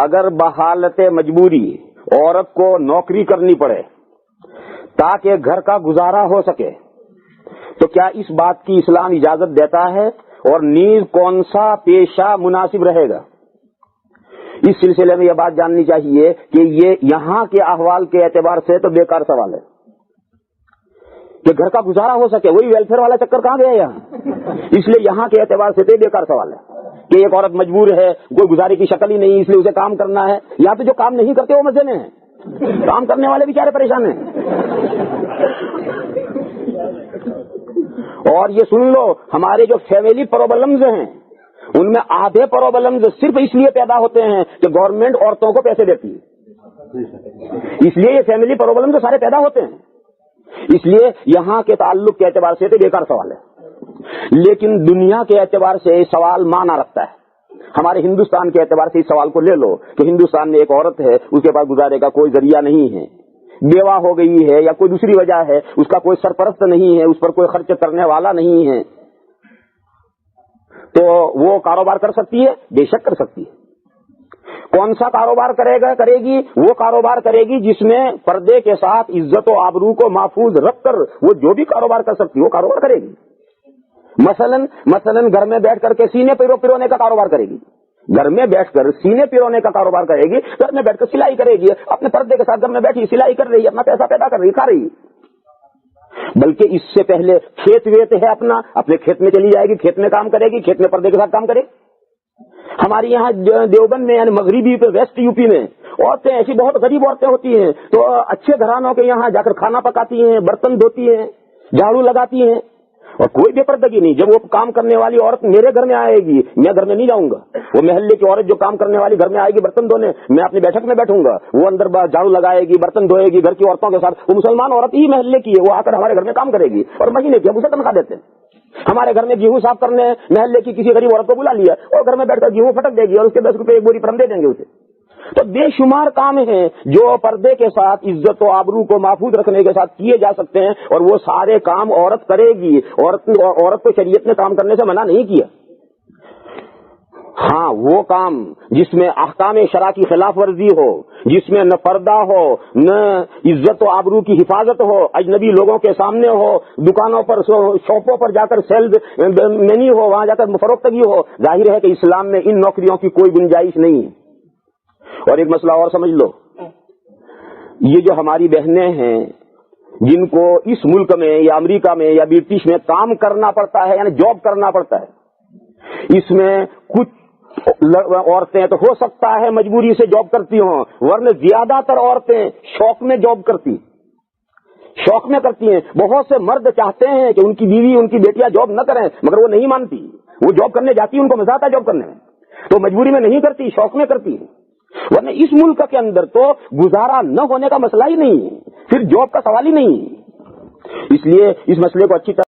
اگر بحالت مجبوری عورت کو نوکری کرنی پڑے تاکہ گھر کا گزارا ہو سکے تو کیا اس بات کی اسلام اجازت دیتا ہے؟ اور نیز کون سا پیشہ مناسب رہے گا؟ اس سلسلے میں یہ بات جاننی چاہیے کہ یہ یہاں کے احوال کے اعتبار سے تو بیکار سوال ہے کہ گھر کا گزارا ہو سکے، وہی ویلفیئر والا چکر کہاں گیا یہاں؟ اس لیے یہاں کے اعتبار سے تو بیکار سوال ہے کہ ایک عورت مجبور ہے، کوئی گزارے کی شکل ہی نہیں، اس لیے اسے کام کرنا ہے. یا تو جو کام نہیں کرتے وہ مزے میں ہیں، کام کرنے والے بیچارے پریشان ہیں. اور یہ سن لو، ہمارے جو فیملی پرابلمز ہیں ان میں آدھے پرابلمز صرف اس لیے پیدا ہوتے ہیں کہ گورنمنٹ عورتوں کو پیسے دیتی ہے، اس لیے یہ فیملی پرابلمز سارے پیدا ہوتے ہیں. اس لیے یہاں کے تعلق کے اعتبار سے تو بیکار سوال ہے. لیکن دنیا کے اعتبار سے یہ سوال معنی رکھتا ہے. ہمارے ہندوستان کے اعتبار سے اس سوال کو لے لو کہ ہندوستان میں ایک عورت ہے، اس کے پاس گزارے کا کوئی ذریعہ نہیں ہے، بیوہ ہو گئی ہے یا کوئی دوسری وجہ ہے، اس کا کوئی سرپرست نہیں ہے، اس پر کوئی خرچ کرنے والا نہیں ہے، تو وہ کاروبار کر سکتی ہے؟ بے شک کر سکتی ہے. کون سا کاروبار کرے گی؟ وہ کاروبار کرے گی جس میں پردے کے ساتھ عزت و آبرو کو محفوظ رکھ کر وہ جو بھی کاروبار کر سکتی ہے وہ کاروبار کرے گی. مثلاً گھر میں بیٹھ کر کے سینے پیرونے کا کاروبار کرے گی، گھر میں بیٹھ کر سینے پیرونے کا کاروبار کرے گی، گھر میں بیٹھ کر سلائی کرے گی، اپنے پردے کے ساتھ گھر میں بیٹھی سلائی کر رہی ہے، اپنا پیسہ پیدا کر رہی ہے، کھا رہی ہے. بلکہ اس سے پہلے کھیت ویت ہے اپنے کھیت میں چلی جائے گی، کھیت میں کام کرے گی، کھیت میں پردے کے ساتھ کام کرے گی. ہمارے یہاں دیوبند میں یعنی مغربی پہ ویسٹ یو پی میں عورتیں ایسی بہت غریب عورتیں ہوتی ہیں تو اچھے گھرانوں کے یہاں جا کر کھانا پکاتی ہیں، برتن دھوتی ہیں، جھاڑو لگاتی ہیں اور کوئی بے پردگی نہیں. جب وہ کام کرنے والی عورت میرے گھر میں آئے گی میں گھر میں نہیں جاؤں گا، وہ محلے کی عورت جو کام کرنے والی گھر میں آئے گی برتن دھونے، میں اپنی بیٹھک میں بیٹھوں گا، وہ اندر جھاڑو لگائے گی، برتن دھوئے گی گھر کی عورتوں کے ساتھ. وہ مسلمان عورت ہی محلے کی ہے، وہ آ کر ہمارے گھر میں کام کرے گی اور مہینے کی ہم اسے تنخواہ دیتے ہیں. ہمارے گھر میں گیہوں صاف کرنے محلے کی کسی غریب عورت کو بلا لیا اور گھر میں بیٹھ کر گیہوں پھٹک دے گی اور اس کے 10 روپے ایک بوری پر ہم دے دیں گے اسے. تو بے شمار کام ہیں جو پردے کے ساتھ عزت و آبرو کو محفوظ رکھنے کے ساتھ کیے جا سکتے ہیں اور وہ سارے کام عورت کرے گی. عورت کو شریعت نے کام کرنے سے منع نہیں کیا. ہاں وہ کام جس میں احکام شرع کی خلاف ورزی ہو، جس میں نہ پردہ ہو، نہ عزت و آبرو کی حفاظت ہو، اجنبی لوگوں کے سامنے ہو، دکانوں پر شاپوں پر جا کر سیلز مینی ہو، وہاں جا کر فروختگی ہو، ظاہر ہے کہ اسلام میں ان نوکریوں کی کوئی گنجائش نہیں ہے. اور ایک مسئلہ اور سمجھ لو، یہ جو ہماری بہنیں ہیں جن کو اس ملک میں یا امریکہ میں یا برٹش میں کام کرنا پڑتا ہے یعنی جاب کرنا پڑتا ہے، اس میں کچھ عورتیں تو ہو سکتا ہے مجبوری سے جاب کرتی ہوں، ورنہ زیادہ تر عورتیں شوق میں جاب کرتی ہیں. بہت سے مرد چاہتے ہیں کہ ان کی بیوی ان کی بیٹیاں جاب نہ کریں مگر وہ نہیں مانتی، وہ جاب کرنے جاتی، ان کو مزہ آتا ہے جاب کرنے میں، تو مجبوری میں نہیں کرتی، شوق میں کرتی ہے. ورنہ اس ملک کے اندر تو گزارا نہ ہونے کا مسئلہ ہی نہیں ہے، پھر جاب کا سوال ہی نہیں ہے. اس لیے اس مسئلے کو اچھی طرح